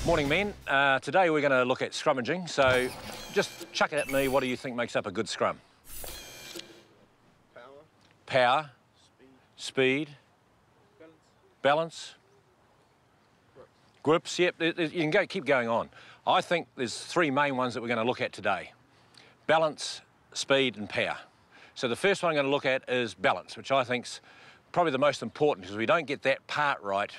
Morning, men. Today we're going to look at scrummaging, so just chuck it at me. What do you think makes up a good scrum? Power. Speed. Balance. Grips. Yep, you can keep going on. I think there's three main ones that we're going to look at today. Balance, speed and power. So the first one I'm going to look at is balance, which I think's probably the most important, because if we don't get that part right,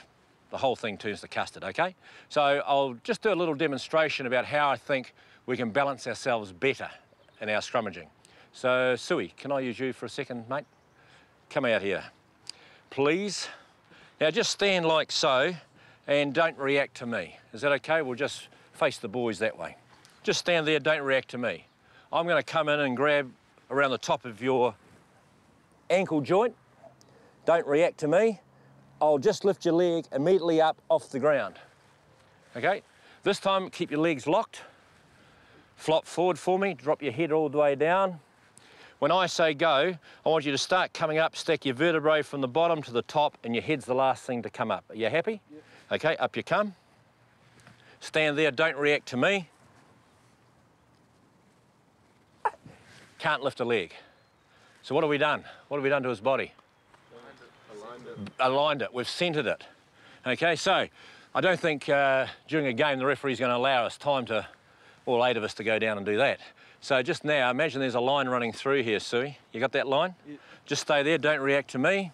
the whole thing turns to custard, okay? So I'll just do a little demonstration about how I think we can balance ourselves better in our scrummaging. So, Sui, can I use you for a second, mate? Come out here, please. Now just stand like so and don't react to me. Is that okay? We'll just face the boys that way. Just stand there, don't react to me. I'm going to come in and grab around the top of your ankle joint. Don't react to me. I'll just lift your leg immediately up off the ground. Okay? This time, keep your legs locked. Flop forward for me, drop your head all the way down. When I say go, I want you to start coming up, stack your vertebrae from the bottom to the top, and your head's the last thing to come up. Are you happy? Yep. Okay, up you come. Stand there, don't react to me. Can't lift a leg. So what have we done? What have we done to his body? Aligned it, we've centered it. Okay, so I don't think during a game the referee's going to allow us time to, all 8 of us, to go down and do that. So just now, imagine there's a line running through here, Sui. You got that line? Yeah. Just stay there, don't react to me.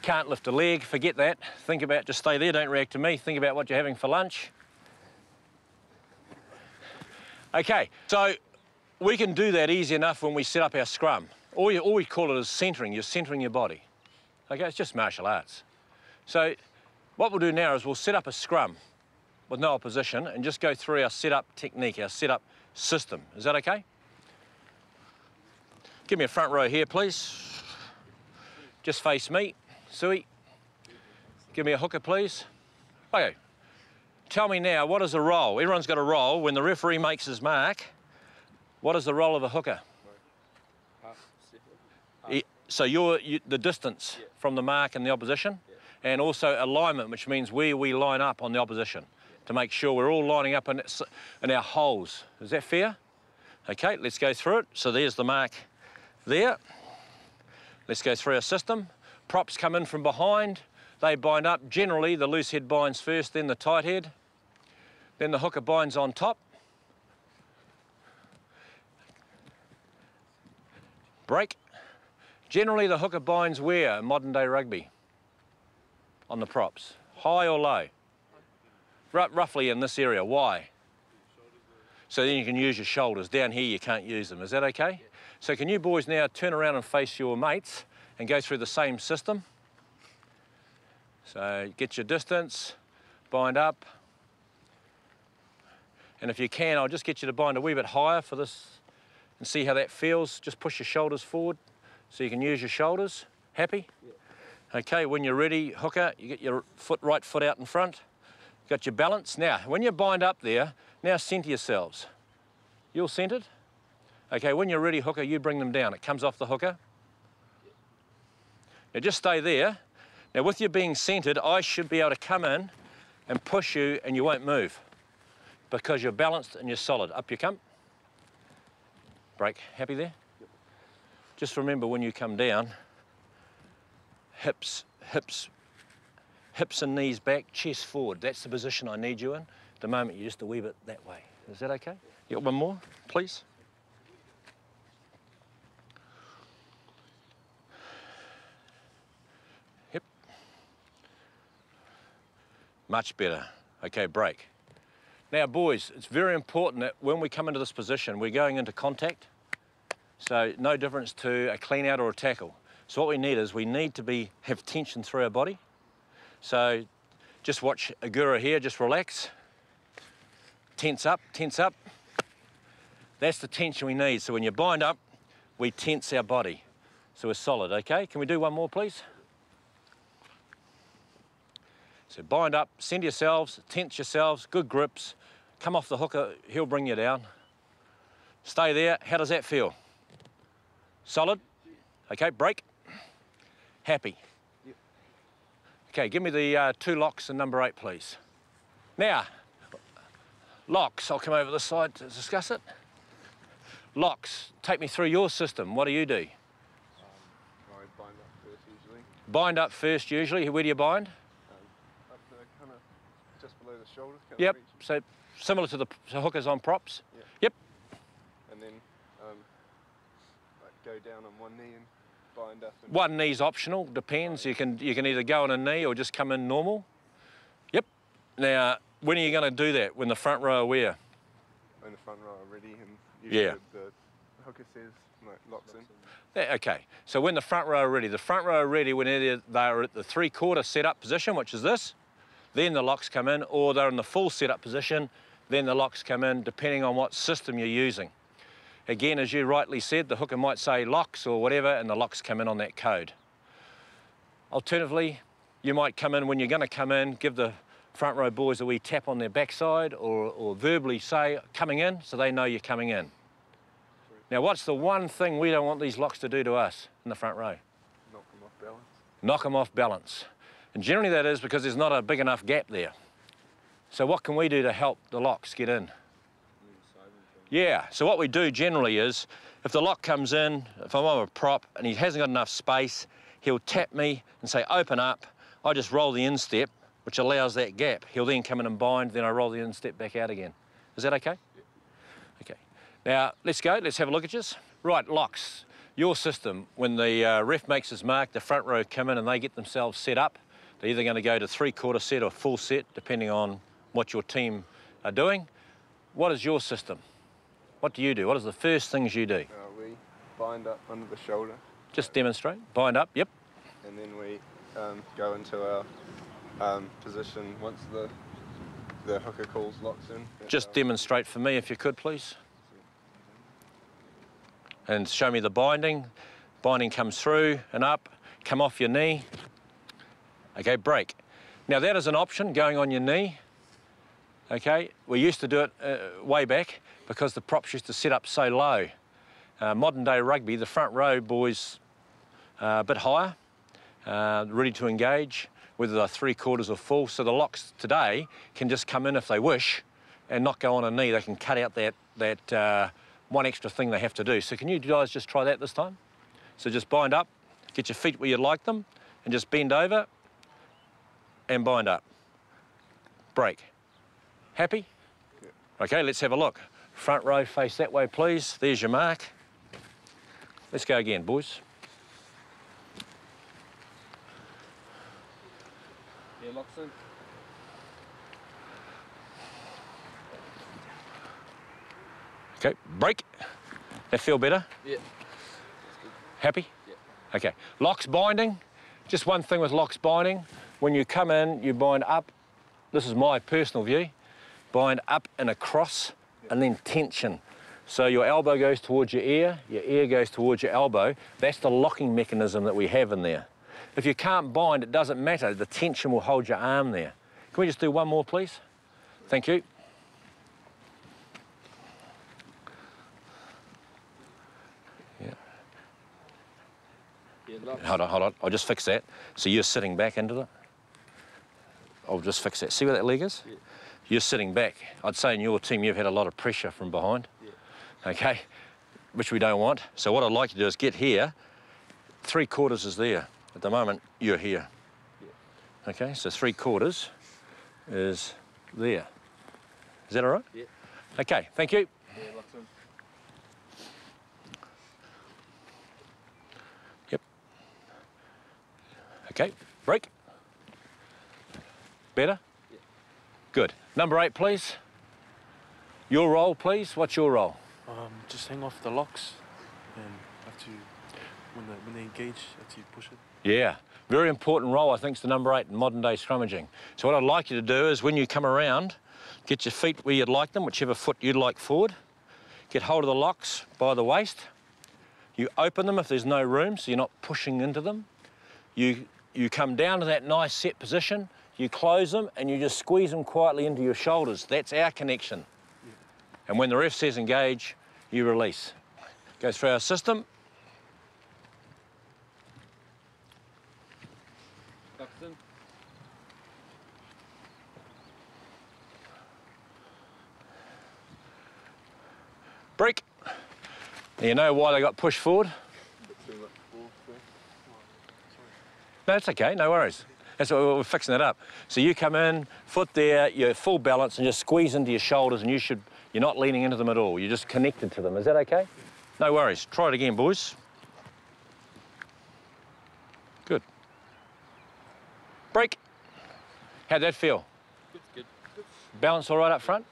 Can't lift a leg, forget that. Think about, just stay there, don't react to me. Think about what you're having for lunch. Okay, so we can do that easy enough when we set up our scrum. All we call it is centering. You're centering your body. Okay, it's just martial arts. So what we'll do now is we'll set up a scrum with no opposition and just go through our setup technique, our setup system. Is that okay? Give me a front row here, please. Just face me. Sui, give me a hooker, please. Okay, tell me now, what is the role? Everyone's got a role. When the referee makes his mark, what is the role of a hooker? So you're the distance from the mark and the opposition, and also alignment, which means where we line up on the opposition to make sure we're all lining up in our holes. Is that fair? Okay, let's go through it. So there's the mark there. Let's go through our system. Props come in from behind. They bind up. Generally, the loose head binds first, then the tight head. Then the hooker binds on top. Break. Generally, the hooker binds where in modern day rugby? On the props. High or low? Roughly in this area. Why? So then you can use your shoulders. Down here you can't use them. Is that okay? So can you boys now turn around and face your mates and go through the same system? So get your distance, bind up. And if you can, I'll just get you to bind a wee bit higher for this and see how that feels. Just push your shoulders forward so you can use your shoulders. Happy? Yeah. Okay, when you're ready, hooker, you get your right foot out in front. Got your balance. Now, when you bind up there, now centre yourselves. You all centred? Okay, when you're ready, hooker, you bring them down. It comes off the hooker. Now just stay there. Now with you being centred, I should be able to come in and push you and you won't move because you're balanced and you're solid. Up you come. Break. Happy there? Yep. Just remember when you come down, hips and knees back, chest forward. That's the position I need you in. At the moment, you're just a wee bit that way. Is that okay? You got one more, please? Yep. Much better. Okay, break. Now, boys, it's very important that when we come into this position, we're going into contact. So no difference to a clean out or a tackle. So what we need is we need to have tension through our body. So just watch Agura here, just relax. Tense up, tense up. That's the tension we need. So when you bind up, we tense our body. So we're solid, okay? Can we do one more, please? So bind up, send yourselves, tense yourselves, good grips. Come off the hooker, he'll bring you down. Stay there. How does that feel? Solid? Okay, break. Happy. Okay, give me the 2 locks and number 8, please. Now, locks, I'll come over this side to discuss it. Locks, take me through your system. What do you do? I bind up first usually. Bind up first usually. Where do you bind? Up the kind of just below the shoulder. Yep, so similar to the hookers on props? Yep. And then like go down on one knee and bind up. And one knee's optional, depends. You can either go on a knee or just come in normal. Yep. Now, when are you going to do that? When the front row are where? When the front row are ready and usually Yeah. the hooker says like locks in. Yeah, okay, so when the front row are ready, when they're at the 3/4 setup position, which is this, then the locks come in, or they're in the full setup position, then the locks come in, depending on what system you're using. Again, as you rightly said, the hooker might say locks or whatever, and the locks come in on that code. Alternatively, you might come in when you're going to come in, give the front row boys a wee tap on their backside or verbally say coming in, so they know you're coming in. Now, what's the one thing we don't want these locks to do to us in the front row? Knock them off balance. Knock them off balance. And generally that is because there's not a big enough gap there. So what can we do to help the locks get in? Yeah, so what we do generally is, if the lock comes in, if I'm on a prop and he hasn't got enough space, he'll tap me and say, open up. I just roll the instep, which allows that gap. He'll then come in and bind, then I roll the instep back out again. Is that okay? Yeah. Okay. Now, let's go, let's have a look at yours. Right, locks. Your system, when the ref makes his mark, the front row come in and they get themselves set up. They're either going to go to 3/4 set or full set, depending on what your team are doing. What is your system? What do you do? What are the first things you do? We bind up under the shoulder. Just demonstrate. Bind up, yep. And then we go into our position once the hooker calls locks in. Just demonstrate for me if you could, please. And show me the binding. Binding comes through and up, come off your knee. Okay, break. Now that is an option, going on your knee. Okay, we used to do it way back because the props used to set up so low. Modern day rugby, the front row boys are a bit higher, ready to engage, whether they're 3/4 or full. So the locks today can just come in if they wish and not go on a knee. They can cut out that one extra thing they have to do. So can you guys just try that this time? So just bind up, get your feet where you'd like them, and just bend over and bind up. Break. Happy? Yeah. Okay, let's have a look. Front row, face that way, please. There's your mark. Let's go again, boys. Yeah, locks in. Okay, break. That feel better? Yeah. Happy? Yeah. Okay, locks binding. Just one thing with locks binding. When you come in, you bind up. This is my personal view. Bind up and across, and then tension. So your elbow goes towards your ear goes towards your elbow. That's the locking mechanism that we have in there. If you can't bind, it doesn't matter. The tension will hold your arm there. Can we just do one more, please? Thank you. Yeah. Hold on. I'll just fix that. So you're sitting back into it. I'll just fix that. See where that leg is? Yeah. You're sitting back. I'd say in your team you've had a lot of pressure from behind. Yeah. Okay, which we don't want. So what I'd like to do is get here. 3/4 is there. At the moment, you're here. Yeah. Okay, so 3/4 is there. Is that all right? Yeah. Okay, thank you. Yeah, locks in. Yep. Okay, break. Better? Yeah. Good. Number 8, please. Your role, please. What's your role? Just hang off the locks and have to, when they engage, have to push it. Yeah, very important role, I think, is the number 8 in modern day scrummaging. So what I'd like you to do is when you come around, get your feet where you'd like them, whichever foot you'd like forward. Get hold of the locks by the waist. You open them if there's no room, so you're not pushing into them. You come down to that nice set position, you close them, and you just squeeze them quietly into your shoulders. That's our connection. Yeah. And when the ref says engage, you release. Go through our system. Locks in. Break. You know why they got pushed forward? No, it's okay, no worries. That's what we're fixing it up. So you come in, foot there, you're full balance and just squeeze into your shoulders and you're not leaning into them at all. You're just connected to them. Is that okay? No worries. Try it again, boys. Good. Break. How'd that feel? Good. Balance all right up front?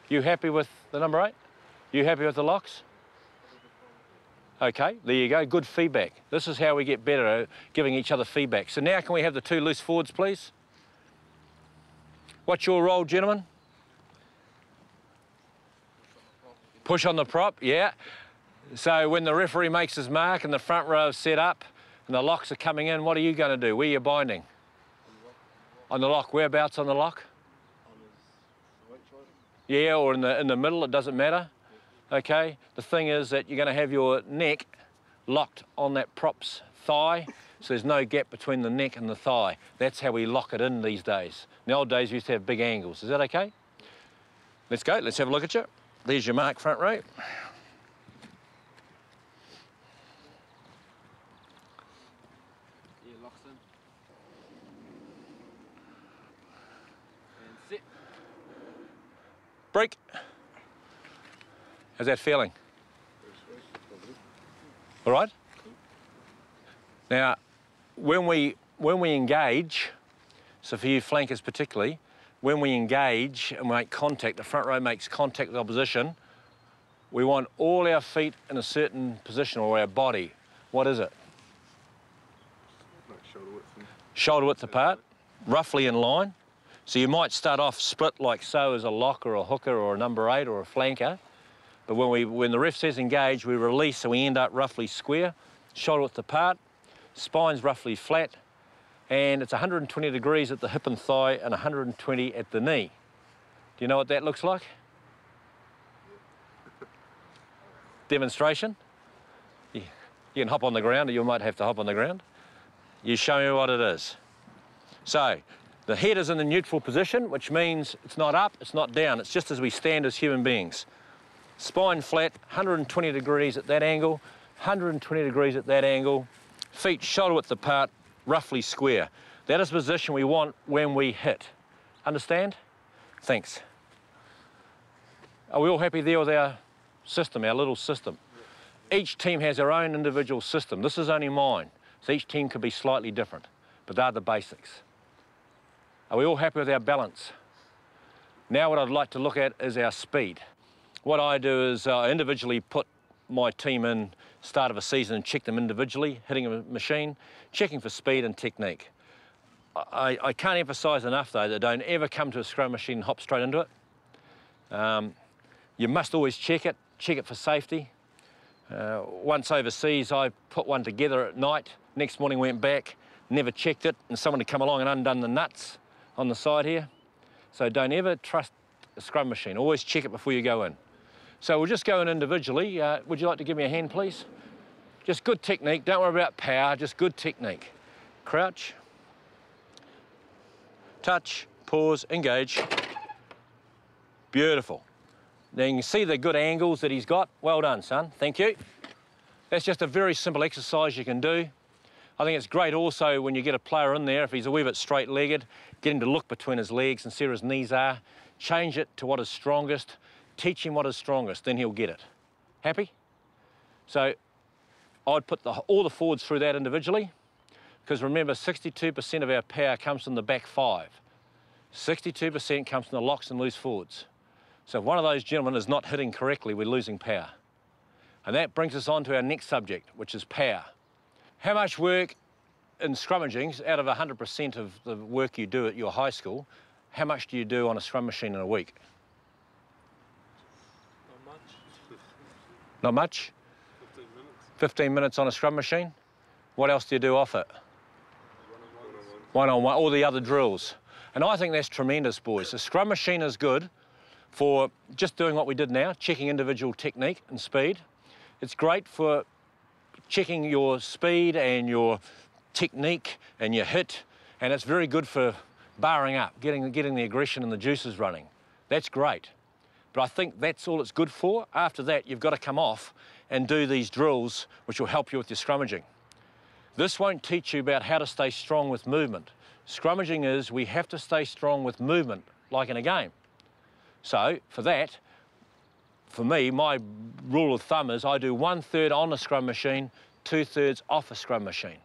You happy with the number 8? You happy with the locks? Okay, there you go, good feedback. This is how we get better at giving each other feedback. So now can we have the 2 loose forwards, please? What's your role, gentlemen? Push on the prop, yeah. So when the referee makes his mark and the front row is set up and the locks are coming in, what are you going to do? Where are you binding? On the lock, whereabouts on the lock? Yeah, or in the middle, it doesn't matter. Okay, the thing is that you're going to have your neck locked on that prop's thigh, so there's no gap between the neck and the thigh. That's how we lock it in these days. In the old days, we used to have big angles. Is that okay? Let's go, let's have a look at you. There's your mark, front row. Yeah, locks in. And sit. Break. How's that feeling? All right? Now, when we engage, so for you flankers particularly, when we engage and make contact, the front row makes contact with the opposition, we want all our feet in a certain position, or our body. What is it? Like shoulder width. Shoulder width apart, roughly in line. So you might start off split like so as a lock or a hooker or a number 8 or a flanker. But when the ref says engage, we release, so we end up roughly square, shoulder width apart, spine's roughly flat, and it's 120 degrees at the hip and thigh and 120 at the knee. Do you know what that looks like? Demonstration? You can hop on the ground, or you might have to hop on the ground. You show me what it is. So, the head is in the neutral position, which means it's not up, it's not down, it's just as we stand as human beings. Spine flat, 120 degrees at that angle, 120 degrees at that angle, feet shoulder width apart, roughly square. That is the position we want when we hit. Understand? Thanks. Are we all happy there with our system, our little system? Each team has their own individual system. This is only mine, so each team could be slightly different, but they're the basics. Are we all happy with our balance? Now what I'd like to look at is our speed. What I do is I individually put my team in start of a season and check them individually, hitting a machine, checking for speed and technique. I can't emphasise enough though that don't ever come to a scrum machine and hop straight into it. You must always check it for safety. Once overseas I put one together at night, next morning went back, never checked it, and someone had come along and undone the nuts on the side here. So don't ever trust a scrum machine, always check it before you go in. So we'll just go in individually. Would you like to give me a hand, please? Just good technique, don't worry about power, just good technique. Crouch, touch, pause, engage. Beautiful. Now you can see the good angles that he's got. Well done, son, thank you. That's just a very simple exercise you can do. I think it's great also when you get a player in there, if he's a wee bit straight-legged, get him to look between his legs and see where his knees are, change it to what is strongest, teach him what is strongest, then he'll get it. Happy? So I'd put all the forwards through that individually, because remember 62% of our power comes from the back 5. 62% comes from the locks and loose forwards. So if one of those gentlemen is not hitting correctly, we're losing power. And that brings us on to our next subject, which is power. How much work in scrummaging, out of 100% of the work you do at your high school, how much do you do on a scrum machine in a week? Not much. Not much? 15 minutes. 15 minutes on a scrum machine? What else do you do off it? One-on-one. One-on-one, all the other drills. And I think that's tremendous, boys. A scrum machine is good for just doing what we did now, checking individual technique and speed. It's great for checking your speed and your technique and your hit, and it's very good for barring up, getting the aggression and the juices running. That's great. But I think that's all it's good for. After that, you've got to come off and do these drills, which will help you with your scrummaging. This won't teach you about how to stay strong with movement. Scrummaging is we have to stay strong with movement, like in a game. So for that, for me, my rule of thumb is I do 1/3 on the scrum machine, 2/3 off a scrum machine.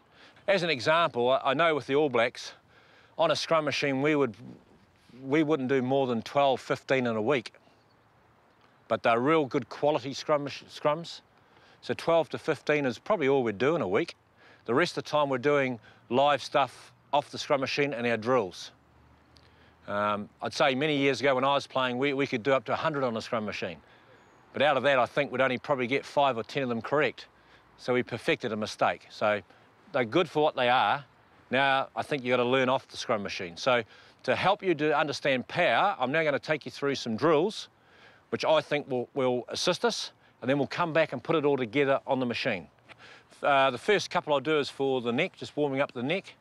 As an example, I know with the All Blacks, on a scrum machine, we wouldn't do more than 12, 15 in a week. But they're real good quality scrums. So 12 to 15 is probably all we do in a week. The rest of the time we're doing live stuff off the scrum machine and our drills. I'd say many years ago when I was playing, we could do up to 100 on a scrum machine. But out of that, I think we'd only probably get 5 or 10 of them correct. So we perfected a mistake. So they're good for what they are. Now, I think you've got to learn off the scrum machine. So to help you to understand power, I'm now going to take you through some drills, which I think will assist us, and then we'll come back and put it all together on the machine. The first couple I'll do is for the neck, just warming up the neck.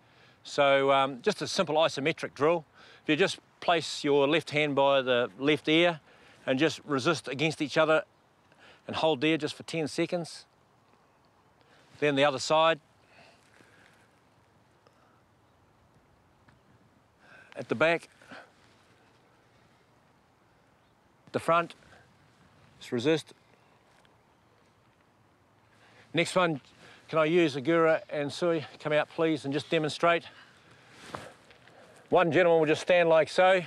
So just a simple isometric drill. If you just place your left hand by the left ear and just resist against each other and hold there just for 10 seconds. Then the other side. At the back. The front. Just resist. Next one, can I use Agura and Sui? Come out please and just demonstrate. One gentleman will just stand like so.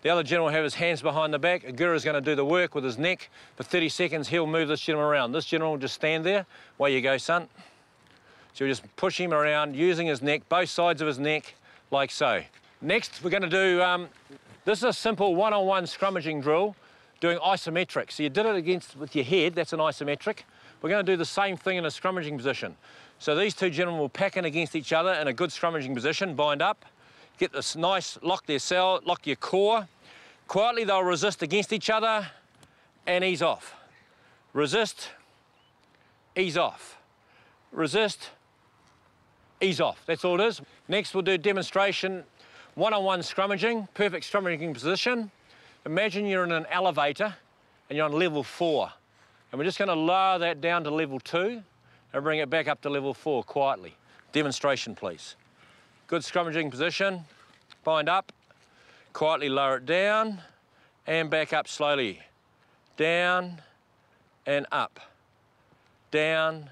The other gentleman will have his hands behind the back. Agura's going to do the work with his neck. For 30 seconds, he'll move this gentleman around. This gentleman will just stand there. Away you go, son. So you just push him around using his neck, both sides of his neck, like so. Next, we're going to do, this is a simple one-on-one scrummaging drill, doing isometric. So you did it with your head, that's an isometric. We're going to do the same thing in a scrummaging position. So these two gentlemen will pack in against each other in a good scrummaging position, bind up, get this nice, lock their cell, lock your core. Quietly they'll resist against each other and ease off. Resist, ease off. Resist, ease off. That's all it is. Next we'll do demonstration, one-on-one scrummaging, perfect scrummaging position. Imagine you're in an elevator and you're on level 4. And we're just going to lower that down to level 2 and bring it back up to level 4 quietly. Demonstration, please. Good scrummaging position, bind up, quietly lower it down and back up slowly. Down and up, down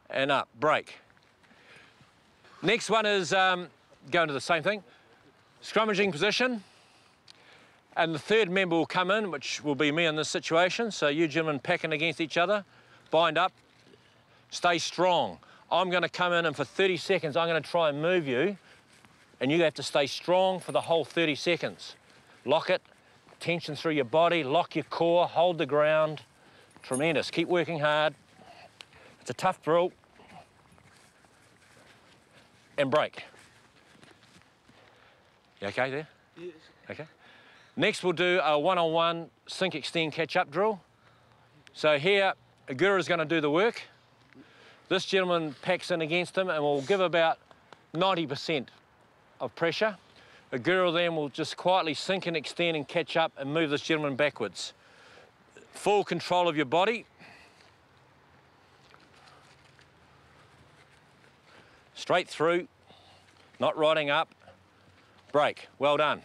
and up, break. Next one is going to the same thing, scrummaging position. And the third member will come in, which will be me in this situation. So you gentlemen packing against each other, bind up, stay strong. I'm going to come in and for 30 seconds, I'm going to try and move you. And you have to stay strong for the whole 30 seconds. Lock it, tension through your body, lock your core, hold the ground. Tremendous, keep working hard. It's a tough drill. And break. You okay there? Yes. Okay. Next we'll do a one-on-one sink, extend, catch up drill. So here, Agura's going to do the work. This gentleman packs in against him and will give about 90% of pressure. Agura then will just quietly sink and extend and catch up and move this gentleman backwards. Full control of your body. Straight through, not riding up. Break, well done.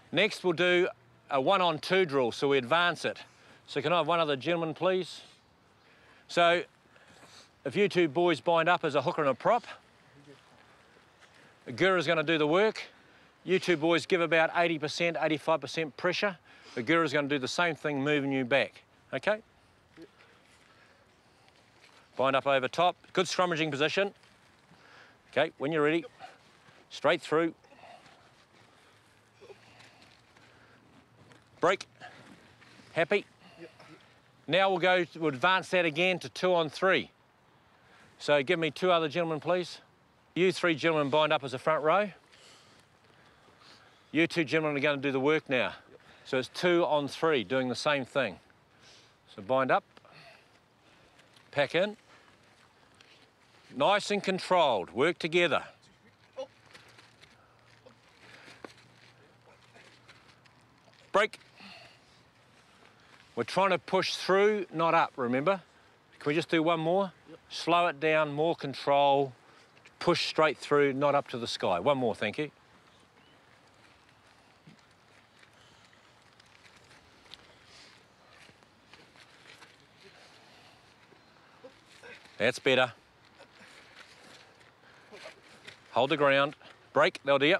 Next we'll do a 1-on-2 drill, so we advance it. So can I have one other gentleman, please? So if you two boys bind up as a hooker and a prop, Agura's going to do the work. You two boys give about 80%, 85% pressure. Agura's going to do the same thing, moving you back, okay? Bind up over top, good scrummaging position. Okay, when you're ready, straight through. Break. Happy? Yep. Now we'll advance that again to 2-on-3. So give me 2 other gentlemen, please. You 3 gentlemen bind up as a front row. You 2 gentlemen are going to do the work now. Yep. So it's 2-on-3, doing the same thing. So bind up, pack in. Nice and controlled, work together. Break. We're trying to push through, not up, remember? Can we just do one more? Yep. Slow it down, more control. Push straight through, not up to the sky. One more, thank you. That's better. Hold the ground. Break, that'll do it.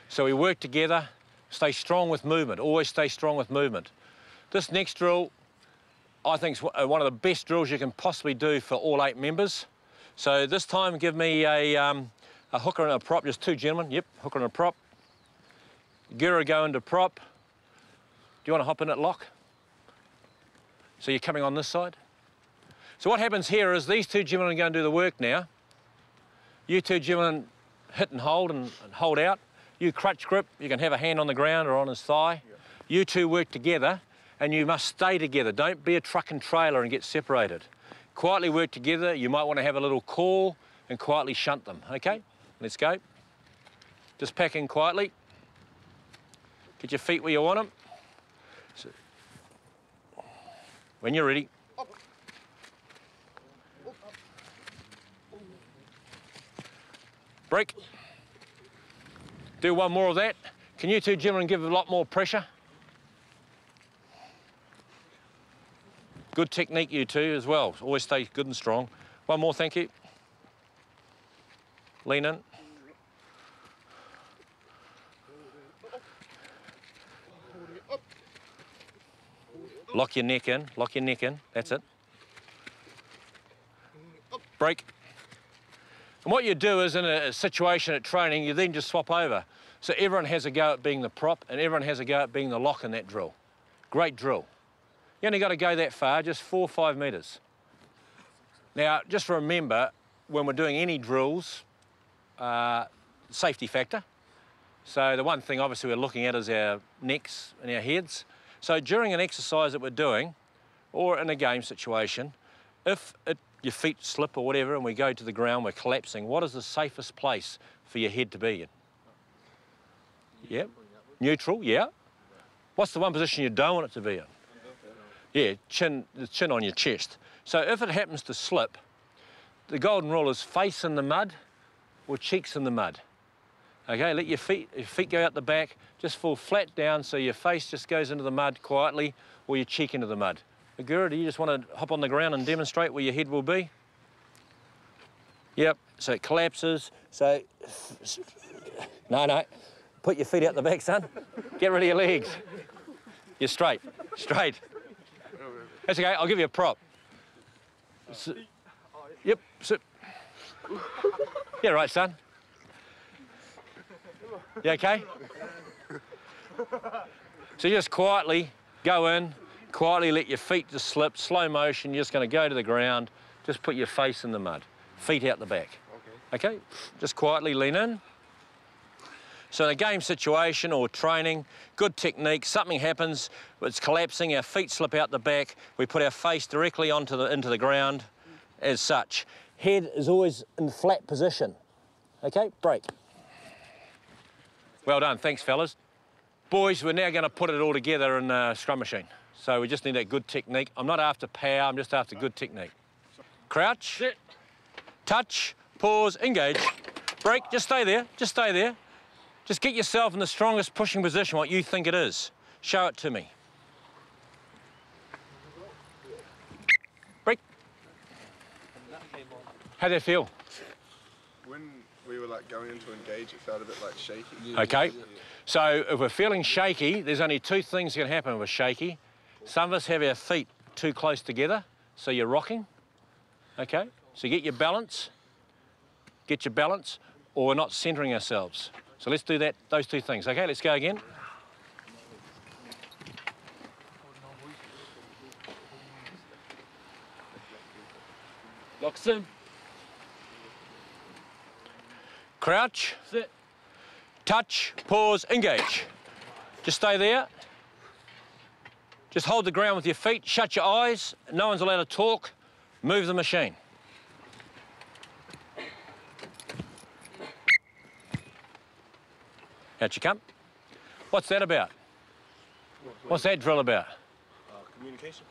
So we work together, stay strong with movement, always stay strong with movement. This next drill, I think is one of the best drills you can possibly do for all 8 members. So this time give me a hooker and a prop, just 2 gentlemen, yep, hooker and a prop. Gura go into prop. Do you want to hop in at lock? So you're coming on this side. So what happens here is these 2 gentlemen are going to do the work now. You 2 gentlemen hit and hold out. You crutch grip, you can have a hand on the ground or on his thigh. Yep. You 2 work together and you must stay together. Don't be a truck and trailer and get separated. Quietly work together. You might want to have a little call and quietly shunt them, okay? Let's go. Just pack in quietly. Get your feet where you want them. So, when you're ready. Break. Do one more of that. Can you 2 gentlemen give a lot more pressure? Good technique, you 2 as well. Always stay good and strong. One more, thank you. Lean in. Lock your neck in, lock your neck in. That's it. Break. And what you do is in a situation at training, you then just swap over. So everyone has a go at being the prop and everyone has a go at being the lock in that drill. Great drill. You only got to go that far, just 4 or 5 metres. Now, just remember, when we're doing any drills, safety factor. So the one thing obviously we're looking at is our necks and our heads. So during an exercise that we're doing, or in a game situation, if your feet slip or whatever and we go to the ground, we're collapsing, what is the safest place for your head to be in? Yeah. Neutral, yeah. What's the one position you don't want it to be in? Yeah, the chin on your chest. So if it happens to slip, the golden rule is face in the mud or cheeks in the mud. Okay, let your feet go out the back, just fall flat down so your face just goes into the mud quietly or your cheek into the mud. Gura, do you just want to hop on the ground and demonstrate where your head will be? Yep, so it collapses, so... No. Put your feet out the back, son. Get rid of your legs. You're straight. That's okay, I'll give you a prop. Yep, sit. Yeah, right, son. You okay? So you just quietly go in, quietly let your feet just slip, slow motion, you're just going to go to the ground, just put your face in the mud, feet out the back. Okay? Just quietly lean in. So in a game situation or training, good technique, something happens, it's collapsing, our feet slip out the back, we put our face directly into the ground as such. Head is always in flat position. Okay, break. Well done, thanks fellas. Boys, we're now going to put it all together in a scrum machine. So we just need that good technique. I'm not after power, I'm just after good technique. Crouch, sit, touch, pause, engage, break, just stay there, Just get yourself in the strongest pushing position, what you think it is. Show it to me. Break. How'd that feel? When we were going into engage, it felt a bit shaky. Okay. So if we're feeling shaky, there's only 2 things that can happen with shaky. Some of us have our feet too close together, so you're rocking. Okay. So get your balance, or we're not centering ourselves. So let's do that, those 2 things. Okay, let's go again. Locks in. Crouch. Sit. Touch, pause, engage. Just stay there. Just hold the ground with your feet, shut your eyes, no one's allowed to talk, move the machine. Out you come. What's that about? What's that drill about? Communication.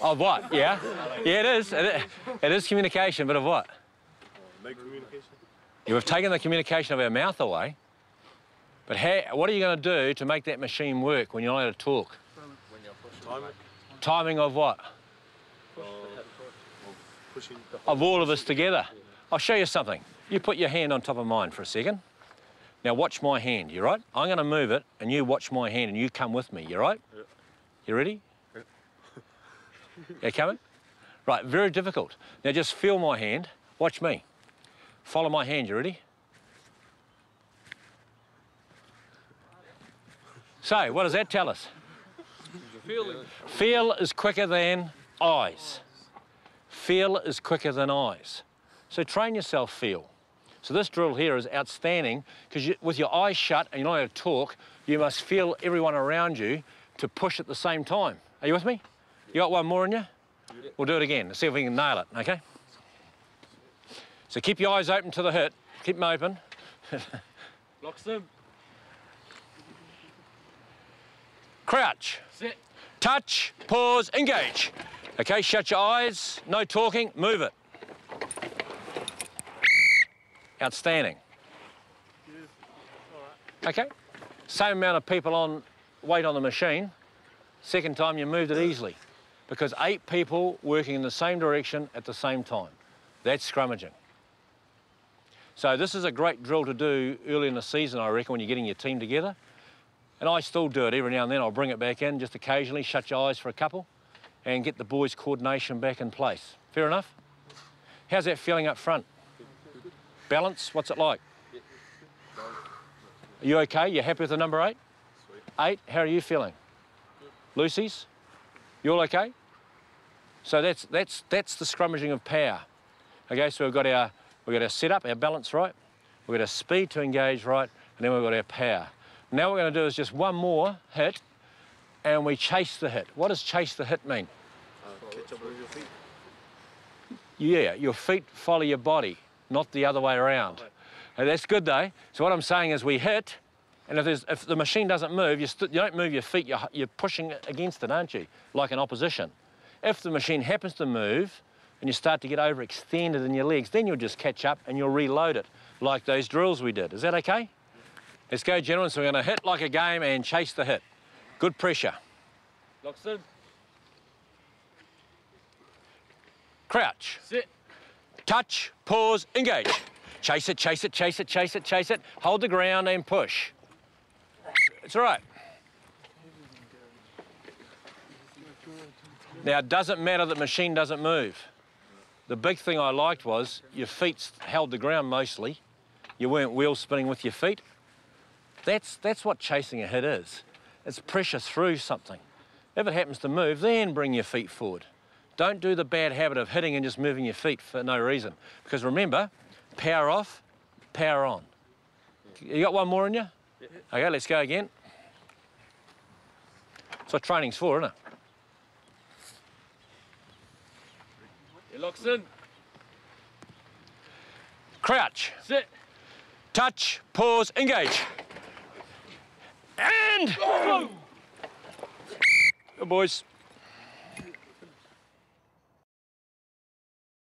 Of what? Yeah? Yeah, it is. It is communication, but of what? No communication. You've taken the communication of our mouth away, but what are you going to do to make that machine work when you're not able to talk? Timing. Timing of what? Pushing. Of all of us together. I'll show you something. You put your hand on top of mine for a second. Now watch my hand, you right? I'm going to move it and you watch my hand and you come with me, you right? Yeah. You ready? Yeah. You coming? Right, very difficult. Now just feel my hand, watch me. Follow my hand, you ready? So, what does that tell us? Feeling. Feel is quicker than eyes. Feel is quicker than eyes. So train yourself feel. So this drill here is outstanding because with your eyes shut and you're not able to talk, you must feel everyone around you to push at the same time. Are you with me? You got one more in you? We'll do it again. Let's see if we can nail it, okay? So keep your eyes open to the hit. Keep them open. Locks in. Crouch. Sit. Touch, pause, engage. Okay, shut your eyes, no talking, move it. Outstanding. Okay, same amount of people on weight on the machine. Second time you moved it easily because 8 people working in the same direction at the same time. That's scrummaging. So this is a great drill to do early in the season, I reckon, when you're getting your team together. And I still do it every now and then. I'll bring it back in just occasionally, shut your eyes for a couple and get the boys' coordination back in place. Fair enough? How's that feeling up front? Balance, what's it like? Are you okay? You happy with the number 8? Sweet. 8, how are you feeling? Lucy's? You all okay? So that's the scrummaging of power. Okay, so we've got our setup, our balance right, we've got our speed to engage right, and then we've got our power. Now what we're going to do is just one more hit, and we chase the hit. What does chase the hit mean? Catch up with your feet. Yeah, your feet follow your body, not the other way around. And that's good though. So what I'm saying is we hit, and if the machine doesn't move, you don't move your feet, you're pushing against it, aren't you? Like an opposition. If the machine happens to move, and you start to get overextended in your legs, then you'll just catch up and you'll reload it, like those drills we did. Is that okay? Let's go, gentlemen. So we're going to hit like a game and chase the hit. Good pressure. Locks in. Crouch. Sit. Touch, pause, engage. Chase it, chase it, chase it, chase it, chase it. Hold the ground and push. It's all right. Now, it doesn't matter that the machine doesn't move. The big thing I liked was your feet held the ground mostly. You weren't wheel spinning with your feet. That's what chasing a hit is. It's pressure through something. If it happens to move, then bring your feet forward. Don't do the bad habit of hitting and just moving your feet for no reason. Because remember, power off, power on. You got one more in you? Yeah. Okay, let's go again. That's what training's for, isn't it? It locks in. Crouch. Sit. Touch, pause, engage. And... Good boys.